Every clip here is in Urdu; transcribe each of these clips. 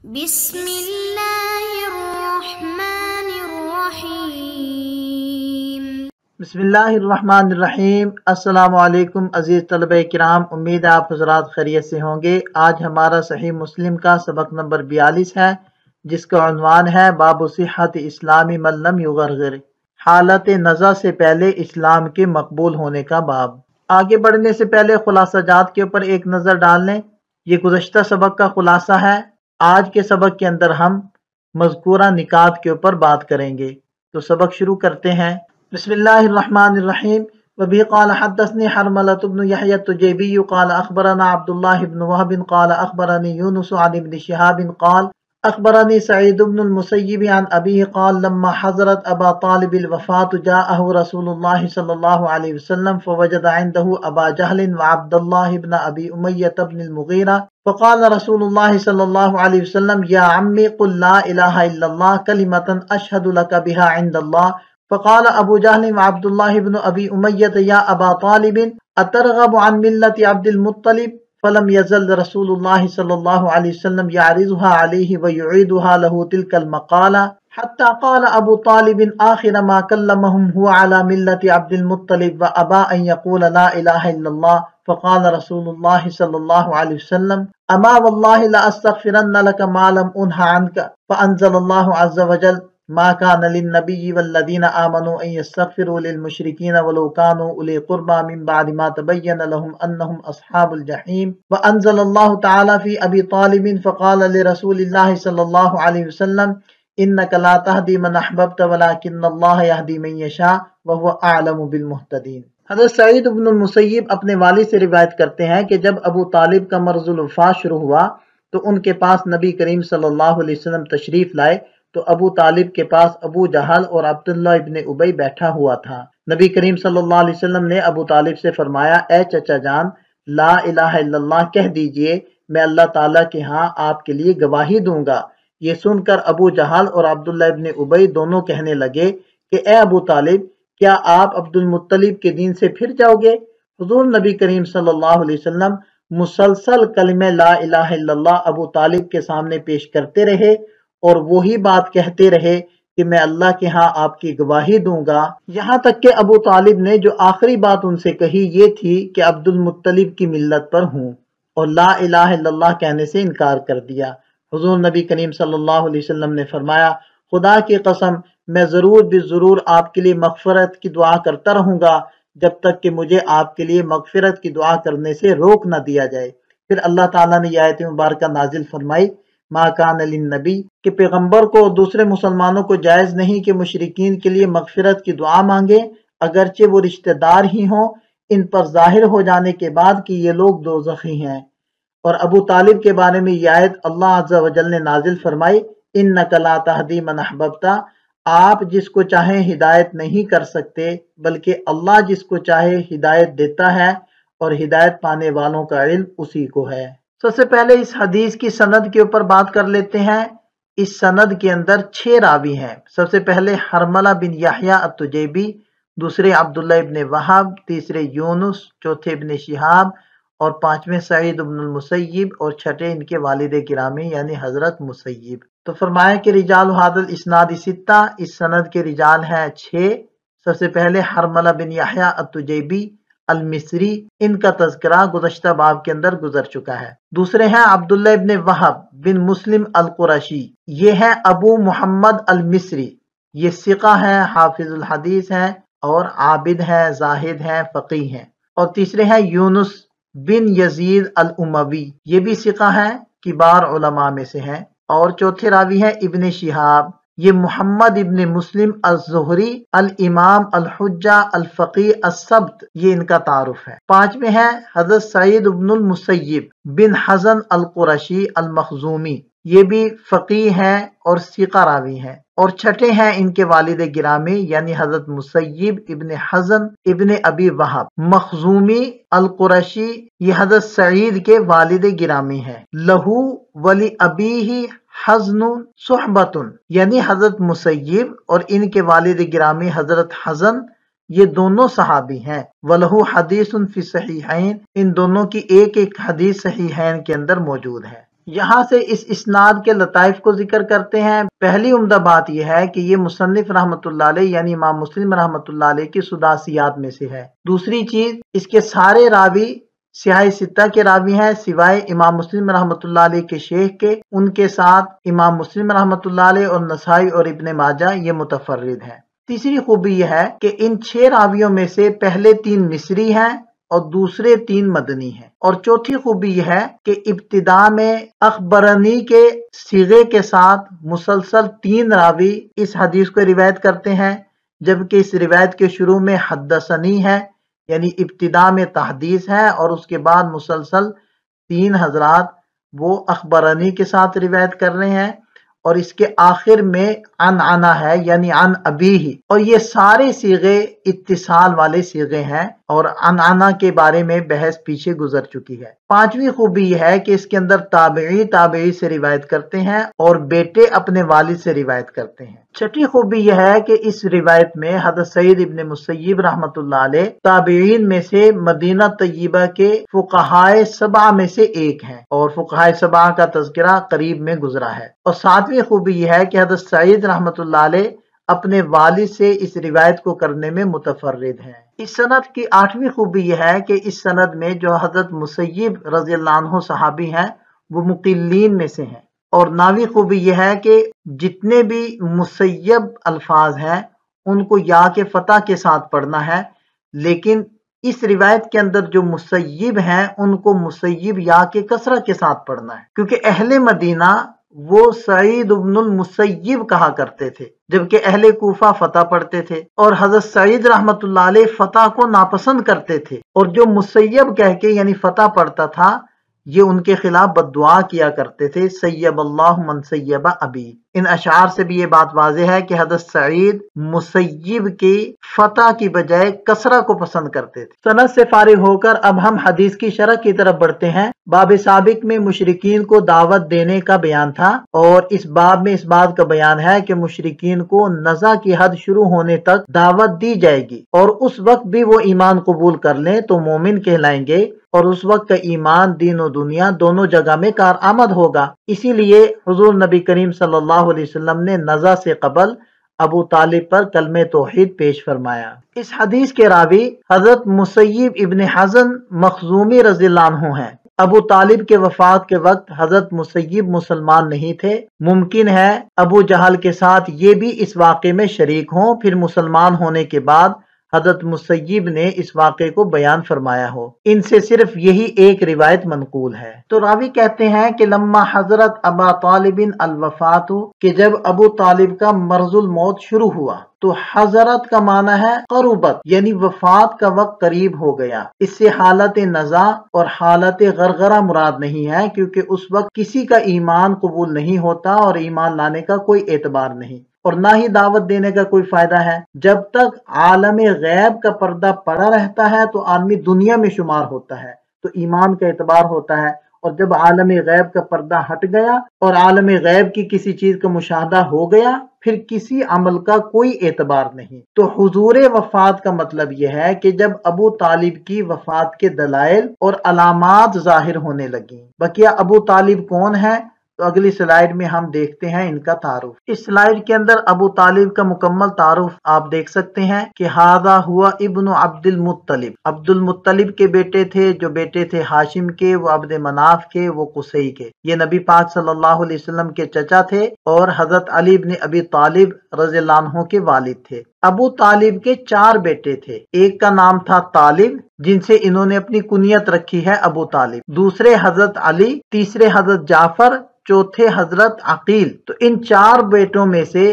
بسم اللہ الرحمن الرحیم۔ بسم اللہ الرحمن الرحیم۔ السلام علیکم عزیز طلبہ کرام، امید ہے آپ حضرات خیریت سے ہوں گے۔ آج ہمارا صحیح مسلم کا سبق نمبر 42 ہے، جس کا عنوان ہے باب صحت اسلام من لم یغرغر، حالت نزع سے پہلے اسلام کے مقبول ہونے کا باب۔ آگے بڑھنے سے پہلے خلاصہ جات کے اوپر ایک نظر ڈال لیں۔ یہ گزشتہ سبق کا خلاصہ ہے۔ آج کے سبق کے اندر ہم مذکورہ نکات کے اوپر بات کریں گے، تو سبق شروع کرتے ہیں۔ بسم اللہ الرحمن الرحیم۔ وبه قال حدثني حرملة بن يحيى التجيبي قال أخبرنا عبد الله بن وهب قال أخبرني يونس عن ابن شهاب قال أخبرني سعيد بن المسيب عن أبيه قال لما حضرت أبا طالب الوفاة جاءه رسول الله صلى الله عليه وسلم فوجد عنده أبا جهل وعبد الله بن أبي أمية بن المغيرة فقال رسول الله صلى الله عليه وسلم يا عمي قل لا إله إلا الله كلمة أشهد لك بها عند الله فقال أبو جهل وعبد الله بن أبي أمية يا أبا طالب أترغب عن ملة عبد المطلب فلم يزل رسول الله صلى الله عليه وسلم يعرضها عليه ويعيدها له تلك المقالة حتى قال أبو طالب آخر ما كلمهم هو على ملة عبد المطلب وأبى أن يقول لا إله إلا الله فقال رسول الله صلى الله عليه وسلم أما والله لأستغفرن لك ما لم أنه عنك فأنزل الله عز وجل ما كان للنبي والذين آمنوا أن يستغفروا للمشركين ولو كانوا أولي قربى من بعد ما تبين لهم أنهم أصحاب الجحيم وأنزل الله تعالى في أبي طالب فقال لرسول الله صلى الله عليه وسلم إنك لا تهدي من أحببت ولكن الله يهدي من يشاء وهو أعلم بالمهتدين۔ حضرت سعید بن المسیب اپنے والد سے روایت کرتے ہیں کہ جب ابو طالب کا مرض الوفات شروع ہوا تو ان کے پاس نبی کریم صلی اللہ علیہ وسلم تشریف لائے تو ابو طالب کے پاس ابو جہل اور عبداللہ ابن ابی بیٹھا ہوا تھا۔ نبی کریم صلی اللہ علیہ وسلم نے ابو طالب سے فرمایا اے چچا جان لا الہ الا اللہ کہہ دیجئے، میں اللہ تعالیٰ کے ہاں آپ کے لیے گواہی دوں گا۔ یہ سن کر ابو جہل اور عبداللہ ابن ابی دونوں کہنے لگے کہ اے ابو طالب کیا آپ عبد المطلب کے دین سے پھر جاؤ گے؟ حضور نبی کریم صلی اللہ علیہ وسلم مسلسل کلمہ لا الہ الا اللہ ابو طالب کے سامنے پیش کرتے رہے اور وہی بات کہتے رہے کہ میں اللہ کے ہاں آپ کی گواہی دوں گا، یہاں تک کہ ابو طالب نے جو آخری بات ان سے کہی یہ تھی کہ عبد المطلب کی ملت پر ہوں، اور لا الہ الا اللہ کہنے سے انکار کر دیا۔ حضور نبی کریم صلی اللہ علیہ وسلم نے فرمایا خدا کی قسم میں ضرور ضرور آپ کے لیے مغفرت کی دعا کرتا رہوں گا جب تک کہ مجھے آپ کے لیے مغفرت کی دعا کرنے سے روک نہ دیا جائے۔ پھر اللہ تعالیٰ نے یہ آیت مبارکہ نازل فرمائی ما کان للنبی کہ پیغمبر کو اور دوسرے مسلمانوں کو جائز نہیں کہ مشرکین کے لیے مغفرت کی دعا مانگے اگرچہ وہ رشتہ دار ہی ہوں، ان پر ظاہر ہو جانے کے بعد کہ یہ لوگ دوزخی ہیں۔ اور ابو طالب کے بارے میں یہ آیت اللہ عز و جل نے نازل فرمائی انک لا تہدی من احببت، آپ جس کو چاہیں ہدایت نہیں کر سکتے بلکہ اللہ جس کو چاہے ہدایت دیتا ہے اور ہدایت پانے والوں کا علم اسی کو ہے۔ سب سے پہلے اس حدیث کی سند کے اوپر بات کر لیتے ہیں۔ اس سند کے اندر 6 راوی ہیں۔ سب سے پہلے حرملہ بن یحییٰ التجیبی، دوسرے عبداللہ ابن وہب، تیسرے یونس، چوتھے ابن شہاب اور پانچویں سعید بن المسیب اور چھٹے ان کے والد گرامی یعنی حضرت مسیب۔ تو فرمایا کہ رجال ھذا الاسناد ستہ، اس سند کے رجال ہیں 6۔ سب سے پہلے حرملہ بن یحییٰ التجیبی المصری، ان کا تذکرہ گزشتہ باب کے اندر گزر چکا ہے۔ دوسرے ہیں عبداللہ ابن وہب بن مسلم القرشی، یہ ہیں ابو محمد المصری، یہ ثقہ ہیں، حافظ الحدیث ہیں اور عابد ہیں، زاہد ہیں، فقیہ ہیں۔ اور تیسرے ہیں یونس بن یزید الاموی، یہ بھی ثقہ ہیں، کبار علماء میں سے ہیں۔ اور چوتھے راوی ہیں ابن شہاب، یہ محمد ابن مسلم الزہری الامام الحجہ الفقیہ السبت، یہ ان کا تعارف ہے۔ پانچویں ہیں حضرت سعید بن المسیب بن حزن القرشی المخزومی، یہ بھی فقیہ ہیں اور ثقہ راوی ہیں۔ اور چھٹے ہیں ان کے والد گرامی یعنی حضرت مسیب ابن حزن ابن ابی وہب مخزومی القرشی، یہ حضرت سعید کے والد گرامی ہیں۔ لہو ولی ابیہ حزن صحبت، یعنی حضرت مسیب اور ان کے والد گرامی حضرت حزن یہ دونوں صحابی ہیں۔ وَلَهُ حدیث فی صحیحین، ان دونوں کی ایک حدیث صحیحین کے اندر موجود ہے۔ یہاں سے اس اسناد کے لطائف کو ذکر کرتے ہیں۔ پہلی عمدہ بات یہ ہے کہ یہ مصنف رحمۃ اللہ علیہ یعنی امام مسلم رحمۃ اللہ علیہ کی سداسیات میں سے ہے۔ دوسری چیز، اس کے سارے راوی سیاہ ستہ کے راوی ہیں سوائے امام مسلم رحمۃ اللہ علیہ کے شیخ کے، ان کے ساتھ امام مسلم رحمۃ اللہ علیہ اور نسائی اور ابن ماجہ یہ متفرد ہیں۔ تیسری خوبی یہ ہے کہ ان 6 راویوں میں سے پہلے 3 مصری ہیں اور دوسرے 3 مدنی ہیں۔ اور چوتھی خوبی یہ ہے کہ ابتدا میں اخبرنی کے صیغے کے ساتھ مسلسل 3 راوی اس حدیث کو روایت کرتے ہیں، جبکہ اس روایت کے شروع میں حدثنی ہے، یعنی ابتدا میں تحدیث ہے اور اس کے بعد مسلسل 3 حضرات وہ اخبرنی کے ساتھ روایت کر رہے ہیں، اور اس کے آخر میں عن ہے یعنی عن ابیہ، اور یہ سارے صیغے اتصال والے صیغے ہیں اور عن کے بارے میں بحث پیچھے گزر چکی ہے۔ پانچویں خوبی یہ ہے کہ اس کے اندر تابعی سے روایت کرتے ہیں اور بیٹے اپنے والد سے روایت کرتے ہیں۔ چھٹی خوبی یہ ہے کہ اس روایت میں حضرت سعید ابن مسیب رحمۃ اللہ علیہ تابعین میں سے مدینہ طیبہ کے فقہائے 7 میں سے ایک ہیں، اور فقہائے 7 کا تذکرہ قریب میں گزرا ہے۔ اور 7ویں خوبی یہ ہے کہ حضرت سعید رحمۃ اللہ علیہ اپنے والد سے اس روایت کو کرنے میں متفرد ہیں۔ اس سند کی 8ویں خوبی یہ ہے کہ اس سند میں جو حضرت مسیب رضی اللہ عنہ صحابی ہیں وہ مقلین میں سے ہیں۔ اور 9ویں خوبی یہ ہے کہ جتنے بھی مسیب الفاظ ہیں ان کو یا کے فتح کے ساتھ پڑھنا ہے، لیکن اس روایت کے اندر جو مسیب ہیں ان کو مسیب یا کے کسرہ کے ساتھ پڑھنا ہے، کیونکہ اہل مدینہ وہ سعید ابن المسیب کہا کرتے تھے، جبکہ اہل کوفہ فتح پڑھتے تھے، اور حضرت سعید رحمت اللہ علیہ فتح کو ناپسند کرتے تھے، اور جو مسیب کہہ کے یعنی فتح پڑھتا تھا یہ ان کے خلاف بد دعا کیا کرتے تھے، سیب اللہ من سیب ابی۔ ان اشعار سے بھی یہ بات واضح ہے کہ حضرت سعید مسیب کی فتح کی بجائے کسرہ کو پسند کرتے تھے۔ سند سے فارغ ہو کر اب ہم حدیث کی شرح کی طرف بڑھتے ہیں۔ باب سابق میں مشرکین کو دعوت دینے کا بیان تھا، اور اس باب میں اس بات کا بیان ہے کہ مشرکین کو نزع کی حد شروع ہونے تک دعوت دی جائے گی، اور اس وقت بھی وہ ایمان قبول کر لیں تو مومن کہلائیں گے، اور اس وقت کا ایمان دین و دنیا دونوں جگہ میں کارآمد ہوگا۔ اسی لیے حضور نبی کریم صلی اللہ علیہ وسلم نے نزع سے قبل ابو طالب پر کلمہ توحید پیش فرمایا۔ اس حدیث کے راوی حضرت مسیب ابن حزن مخزومی رضی اللہ عنہ ہیں۔ ابو طالب کے وفات کے وقت حضرت مسیب مسلمان نہیں تھے، ممکن ہے ابو جہل کے ساتھ یہ بھی اس واقعے میں شریک ہوں، پھر مسلمان ہونے کے بعد حضرت مسیب نے اس واقعے کو بیان فرمایا ہو۔ ان سے صرف یہی ایک روایت منقول ہے۔ تو راوی کہتے ہیں کہ لما حضرت ابا طالب الوفات، کہ جب ابو طالب کا مرض الموت شروع ہوا، تو حضرت کا معنی ہے قربت، یعنی وفات کا وقت قریب ہو گیا۔ اس سے حالت نزع اور حالت غرغرہ مراد نہیں ہے، کیونکہ اس وقت کسی کا ایمان قبول نہیں ہوتا اور ایمان لانے کا کوئی اعتبار نہیں، اور نہ ہی دعوت دینے کا کوئی فائدہ ہے۔ جب تک عالم غیب کا پردہ پڑا رہتا ہے تو عالمی دنیا میں شمار ہوتا ہے، تو ایمان کا اعتبار ہوتا ہے، اور جب عالم غیب کا پردہ ہٹ گیا اور عالم غیب کی کسی چیز کا مشاہدہ ہو گیا، پھر کسی عمل کا کوئی اعتبار نہیں۔ تو حضور وفات کا مطلب یہ ہے کہ جب ابو طالب کی وفات کے دلائل اور علامات ظاہر ہونے لگیں۔ بقیہ ابو طالب کون ہے؟ تو اگلی سلائیڈ میں ہم دیکھتے ہیں ان کا تعارف۔ اس سلائیڈ کے اندر ابو طالب کا مکمل تعارف آپ دیکھ سکتے ہیں کہ ھذا ہوا ابن عبد المطلب، عبد المطلب کے بیٹے تھے، جو بیٹے تھے ہاشم کے، وہ عبد مناف کے، وہ قصی کے۔ یہ نبی پاک صلی اللہ علیہ وسلم کے چچا تھے اور حضرت علی ابن ابی طالب رضی اللہ عنہ کے والد تھے۔ ابو طالب کے 4 بیٹے تھے، ایک کا نام تھا طالب، جن سے انہوں نے اپنی کنیت رکھی ہے ابو طالب، دوسرے حضرت علی، تیسرے حضرت جعفر، چوتھے حضرت عقیل۔ تو ان 4 بیٹوں میں سے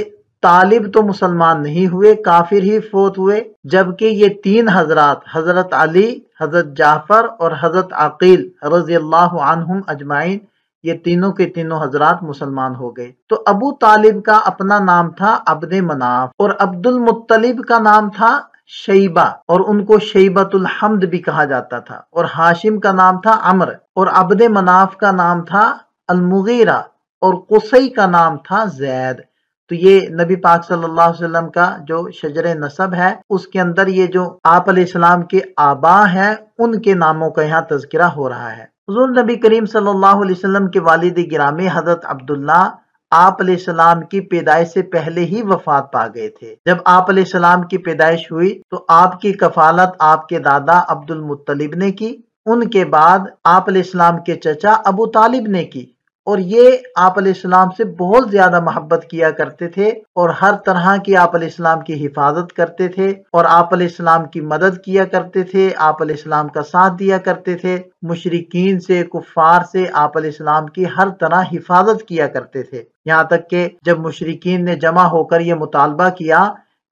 طالب تو مسلمان نہیں ہوئے، کافر ہی فوت ہوئے، جبکہ یہ 3 حضرات حضرت علی، حضرت جعفر اور حضرت عقیل رضی اللہ عنہم اجمعین، یہ تینوں کے تینوں حضرات مسلمان ہو گئے۔ تو ابو طالب کا اپنا نام تھا عبد مناف، اور عبد المطلب کا نام تھا شیبہ، اور ان کو شیبۃ الحمد بھی کہا جاتا تھا، اور ہاشم کا نام تھا عمر، اور عبد مناف کا نام تھا المغیرہ، اور قصی کا نام تھا زید۔ تو یہ نبی پاک صلی اللہ علیہ وسلم کا جو شجر نسب ہے اس کے اندر یہ جو آپ علیہ السلام کے آبا ہیں ان کے ناموں کا یہاں تذکرہ ہو رہا ہے۔ حضور نبی کریم صلی اللہ علیہ وسلم کے والد گرامی حضرت عبداللہ آپ علیہ السلام کی پیدائش سے پہلے ہی وفات پا گئے تھے۔ جب آپ علیہ السلام کی پیدائش ہوئی تو آپ کی کفالت آپ کے دادا عبد المطلب نے کی، ان کے بعد آپ علیہ السلام کے چچا ابو طالب نے کی، اور یہ آپ علیہ السلام سے بہت زیادہ محبت کیا کرتے تھے اور ہر طرح کی آپ علیہ السلام کی حفاظت کرتے تھے اور آپ علیہ السلام کی مدد کیا کرتے تھے، آپ علیہ السلام کا ساتھ دیا کرتے تھے، مشرکین سے، کفار سے آپ علیہ السلام کی ہر طرح حفاظت کیا کرتے تھے۔ یہاں تک کہ جب مشرکین نے جمع ہو کر یہ مطالبہ کیا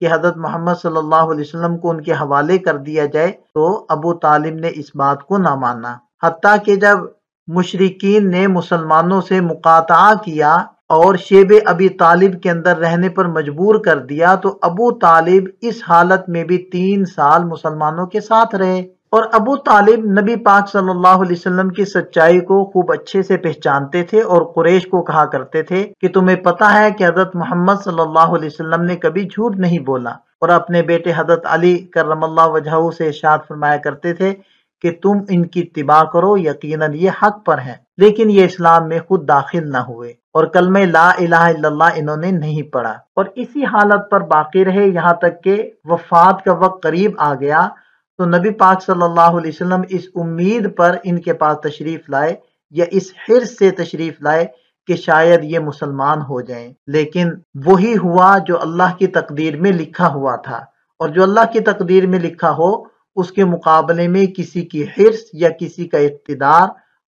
کہ حضرت محمد صلی اللہ علیہ وسلم کو ان کے حوالے کر دیا جائے تو ابو طالب نے اس بات کو نہ مانا، حتیٰ کہ جب مشرکین نے مسلمانوں سے مقاطعہ کیا اور شیب ابی طالب کے اندر رہنے پر مجبور کر دیا تو ابو طالب اس حالت میں بھی 3 سال مسلمانوں کے ساتھ رہے، اور ابو طالب نبی پاک صلی اللہ علیہ وسلم کی سچائی کو خوب اچھے سے پہچانتے تھے اور قریش کو کہا کرتے تھے کہ تمہیں پتہ ہے کہ حضرت محمد صلی اللہ علیہ وسلم نے کبھی جھوٹ نہیں بولا، اور اپنے بیٹے حضرت علی کرم اللہ وجہہ سے ارشاد فرمایا کرتے تھے کہ تم ان کی اتباع کرو، یقیناً یہ حق پر ہیں، لیکن یہ اسلام میں خود داخل نہ ہوئے اور کلمہ لا الہ الا اللہ انہوں نے نہیں پڑھا، اور اسی حالت پر باقی رہے یہاں تک کہ وفات کا وقت قریب آ گیا تو نبی پاک صلی اللہ علیہ وسلم اس امید پر ان کے پاس تشریف لائے یا اس حرص سے تشریف لائے کہ شاید یہ مسلمان ہو جائیں، لیکن وہی ہوا جو اللہ کی تقدیر میں لکھا ہوا تھا، اور جو اللہ کی تقدیر میں لکھا ہو اس کے مقابلے میں کسی کی حرص یا کسی کا اقتدار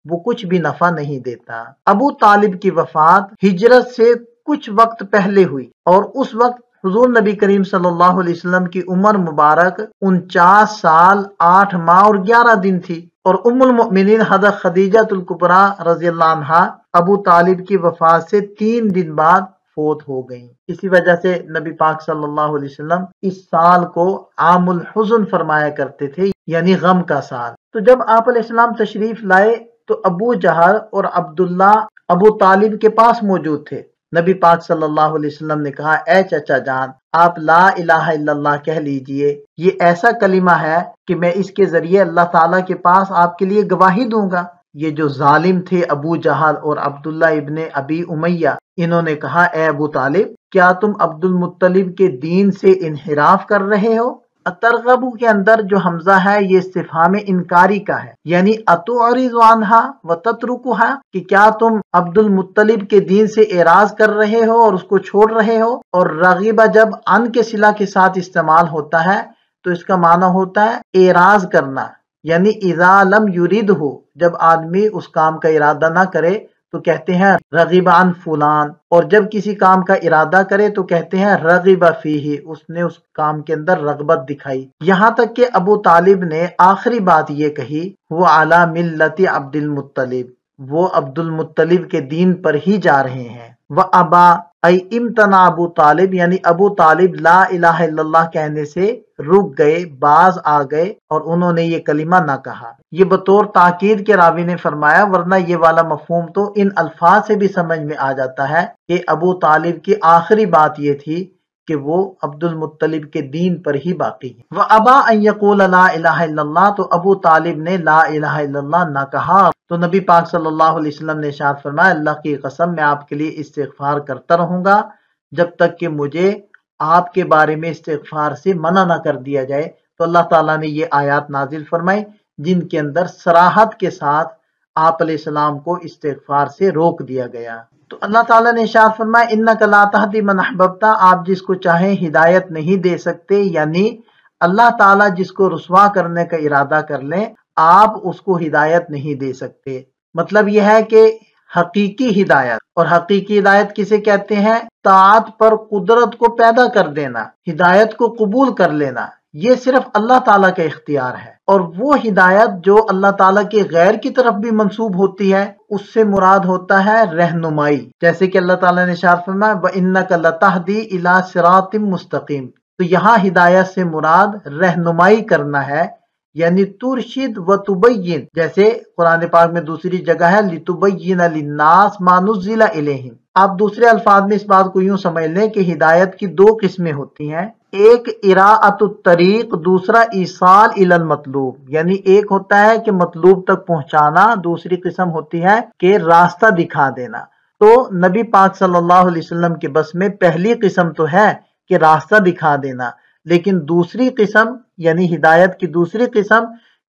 وہ کچھ بھی نفع نہیں دیتا۔ ابو طالب کی وفات ہجرت سے کچھ وقت پہلے ہوئی، اور اس وقت حضور نبی کریم صلی اللہ علیہ وسلم کی عمر مبارک 49 سال 8 ماہ اور 11 دن تھی، اور ام المؤمنین حضرت خدیجہ الکبریٰ رضی اللہ عنہا ابو طالب کی وفات سے 3 دن بعد فوت ہو گئیں۔ اسی وجہ سے نبی پاک صلی اللہ علیہ وسلم اس سال کو عام الحزن فرمایا کرتے تھے، یعنی غم کا سال۔ تو جب آپ علیہ السلام تشریف لائے تو ابو جہل اور عبداللہ ابو طالب کے پاس موجود تھے۔ نبی پاک صلی اللہ علیہ وسلم نے کہا، اے چچا جان، آپ لا الہ الا اللہ کہہ لیجئے، یہ ایسا کلمہ ہے کہ میں اس کے ذریعے اللہ تعالیٰ کے پاس آپ کے لیے گواہی دوں گا۔ یہ جو ظالم تھے ابو جہل اور عبداللہ ابن ابی امیہ، انہوں نے کہا، اے ابو طالب، کیا تم عبد المطلب کے دین سے انحراف کر رہے ہو؟ ترغبو کے اندر جو حمزہ ہے یہ استفہام انکاری کا ہے، یعنی اتعرض عنہا وتترکھا، کہ کیا تم عبد المطلب کے دین سے اعراض کر رہے ہو اور اس کو چھوڑ رہے ہو؟ اور رغبہ جب ان کے صلہ کے ساتھ استعمال ہوتا ہے تو اس کا معنی ہوتا ہے اعراض کرنا، یعنی اذا لم یرید ہو، جب آدمی اس کام کا ارادہ نہ کرے تو کہتے ہیں رغب عن فلان، اور جب کسی کام کا ارادہ کرے تو کہتے ہیں رغب فیہ، اس نے اس کام کے اندر رغبت دکھائی۔ یہاں تک کہ ابو طالب نے آخری بات یہ کہی، وہ علی ملت عبد المطلب، وہ عبد المطلب کے دین پر ہی جا رہے ہیں۔ وَأَبَا ای امتنع ابو طالب، یعنی ابو طالب لا الہ الا اللہ کہنے سے رک گئے، باز آ گئے اور انہوں نے یہ کلمہ نہ کہا۔ یہ بطور تاکید کے راوی نے فرمایا، ورنہ یہ والا مفہوم تو ان الفاظ سے بھی سمجھ میں آ جاتا ہے کہ ابو طالب کی آخری بات یہ تھی کہ وہ عبد المطلب کے دین پر ہی باقی ہیں۔ وَأَبَا أَن يَقُولَ لَا إِلَهَ إِلَّا اللَّهُ، تو ابو طالب نے لا الہ الا اللہ نہ کہا، تو نبی پاک صلی اللہ علیہ وسلم نے ارشاد فرمایا، اللہ کی قسم میں آپ کے لیے استغفار کرتا رہوں گا جب تک کہ مجھے آپ کے بارے میں استغفار سے منع نہ کر دیا جائے۔ تو اللہ تعالیٰ نے یہ آیات نازل فرمائی جن کے اندر صراحت کے ساتھ آپ علیہ السلام کو استغفار سے روک دیا گیا۔ تو اللہ تعالیٰ نے ارشاد فرمایا، اِنَّکَ لَا تَهْدِی مَنْ أَحْبَبْتَ، آپ جس کو چاہیں ہدایت نہیں دے سکتے، یعنی اللہ تعالیٰ جس کو رسوا کرنے کا ارادہ کر لیں آپ اس کو ہدایت نہیں دے سکتے۔ مطلب یہ ہے کہ حقیقی ہدایت، اور حقیقی ہدایت کسے کہتے ہیں؟ طاعت پر قدرت کو پیدا کر دینا، ہدایت کو قبول کر لینا، یہ صرف اللہ تعالیٰ کا اختیار ہے۔ اور وہ ہدایت جو اللہ تعالیٰ کے غیر کی طرف بھی منسوب ہوتی ہے اس سے مراد ہوتا ہے رہنمائی، جیسے کہ اللہ تعالیٰ نے ارشاد فرمایا وَإِنَّكَ لَتَهْدِي إِلَى صِرَاطٍ مُسْتَقِيمٍ، تو یہاں ہدایت سے مراد رہنمائی کرنا ہے، یعنی ترشد و تبین، جیسے قرآن پاک میں دوسری جگہ ہے لِتُبَيِّنَ لِلنَّاسِ مَا نُزِّلَ إِلَيْهِمْ، آپ دوسرے الفاظ میں اس بات کو یوں سمجھ لیں کہ ہدایت کی دو قسمیں ہوتی ہیں، ایک اراءۃ الطریق، دوسرا ایصال الی المطلوب، یعنی ایک ہوتا ہے کہ مطلوب تک پہنچانا، دوسری قسم ہوتی ہے کہ راستہ دکھا دینا۔ تو نبی پاک صلی اللہ علیہ وسلم کے بس میں پہلی قسم تو ہے کہ راستہ دکھا دینا، لیکن دوسری قسم یعنی ہدایت کی دوسری قسم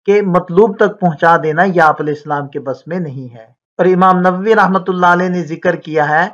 کہ مطلوب تک پہنچا دینا، یہ آپ علیہ السلام کے بس میں نہیں ہے۔ اور امام نووی رحمۃ اللہ علیہ نے ذکر کیا ہے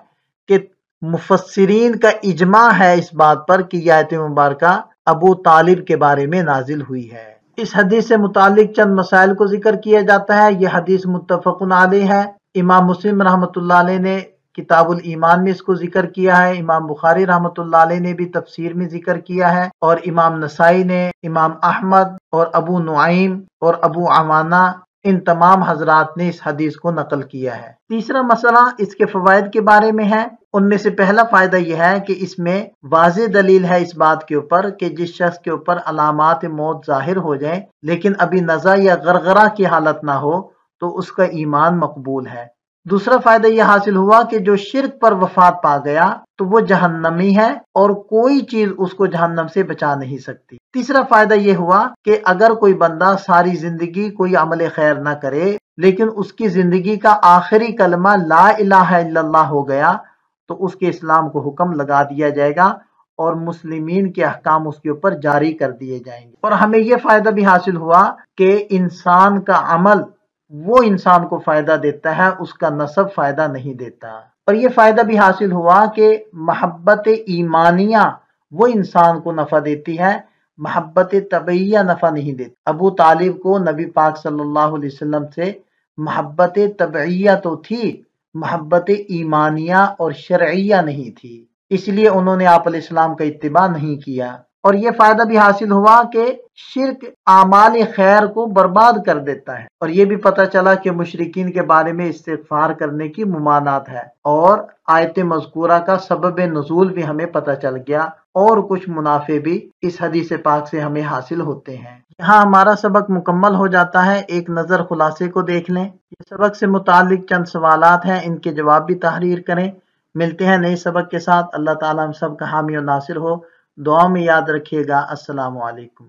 کہ مفسرین کا اجماع ہے اس بات پر کہ یہ آیت مبارکہ ابو طالب کے بارے میں نازل ہوئی ہے۔ اس حدیث سے متعلق چند مسائل کو ذکر کیا جاتا ہے۔ یہ حدیث متفق علیہ ہے۔ امام مسلم رحمۃ اللہ علیہ نے کتاب الایمان میں اس کو ذکر کیا ہے، امام بخاری رحمۃ اللہ علیہ نے بھی تفسیر میں ذکر کیا ہے، اور امام نسائی نے، امام احمد اور ابو نعیم اور ابو عوانہ، ان تمام حضرات نے اس حدیث کو نقل کیا ہے۔ تیسرا مسئلہ اس کے فوائد کے بارے میں ہے۔ ان میں سے پہلا فائدہ یہ ہے کہ اس میں واضح دلیل ہے اس بات کے اوپر کہ جس شخص کے اوپر علامات موت ظاہر ہو جائیں لیکن ابھی نزع یا غرغرہ کی حالت نہ ہو تو اس کا ایمان مقبول ہے۔ دوسرا فائدہ یہ حاصل ہوا کہ جو شرک پر وفات پا گیا تو وہ جہنمی ہے اور کوئی چیز اس کو جہنم سے بچا نہیں سکتی۔ تیسرا فائدہ یہ ہوا کہ اگر کوئی بندہ ساری زندگی کوئی عمل خیر نہ کرے لیکن اس کی زندگی کا آخری کلمہ لا الہ الا اللہ ہو گیا تو اس کے اسلام کو حکم لگا دیا جائے گا اور مسلمین کے احکام اس کے اوپر جاری کر دیے جائیں گے۔ اور ہمیں یہ فائدہ بھی حاصل ہوا کہ انسان کا عمل وہ انسان کو فائدہ دیتا ہے، اس کا نسب فائدہ نہیں دیتا۔ اور یہ فائدہ بھی حاصل ہوا کہ محبت ایمانیہ وہ انسان کو نفع دیتی ہے، محبت طبعیہ نفع نہیں دیتی۔ ابو طالب کو نبی پاک صلی اللہ علیہ وسلم سے محبت طبعیہ تو تھی، محبت ایمانیہ اور شرعیہ نہیں تھی، اس لیے انہوں نے آپ علیہ السلام کا اتباع نہیں کیا۔ اور یہ فائدہ بھی حاصل ہوا کہ شرک اعمال خیر کو برباد کر دیتا ہے، اور یہ بھی پتہ چلا کہ مشرکین کے بارے میں استغفار کرنے کی ممانعت ہے، اور آیت مذکورہ کا سبب نزول بھی ہمیں پتہ چل گیا، اور کچھ منافع بھی اس حدیث پاک سے ہمیں حاصل ہوتے ہیں۔ یہاں ہمارا سبق مکمل ہو جاتا ہے۔ ایک نظر خلاصے کو دیکھ لیں۔ یہ سبق سے متعلق چند سوالات ہیں، ان کے جواب بھی تحریر کریں۔ ملتے ہیں نئے سبق کے ساتھ۔ اللہ تعالیٰ ہم سب کا حامی و ناصر ہو۔ دعا میں یاد رکھیے گا۔ السلام علیکم۔